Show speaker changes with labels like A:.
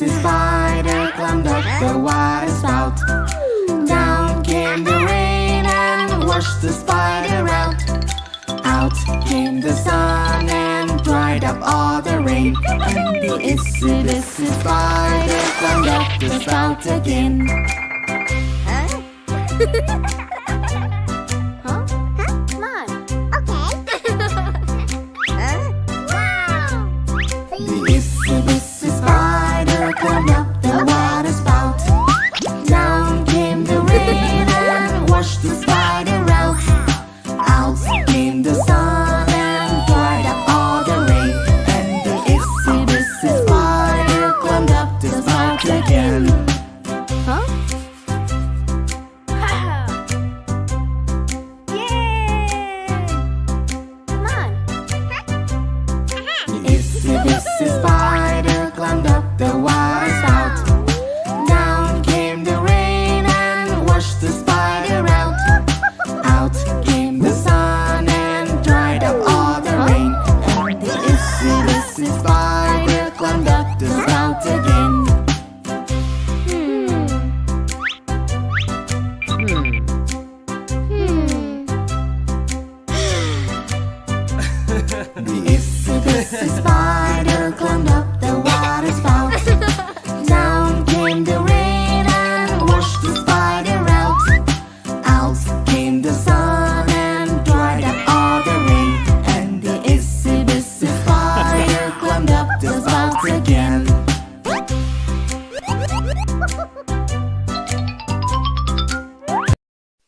A: bitsy spider climbed up the water spout. Down came the rain and washed the spider out. Out came the sun and dried up all the rain. And the itsy bitsy spider climbed up the spout again.
B: Come on. Okay. Wow.
A: The itsy bitsy spider climbed up the water spout. Down came the rain and washed the spider out. Out came the sun and dried up all the rain. And the itsy bitsy spider climbed up the spout again.
B: Huh? Yay! Come on.
A: The itsy bitsy spider climbed up the water spout. Down came the rain and washed the spider out. Out came the sun and dried up all the rain. And the itsy bitsy spider climbed up the spout again. The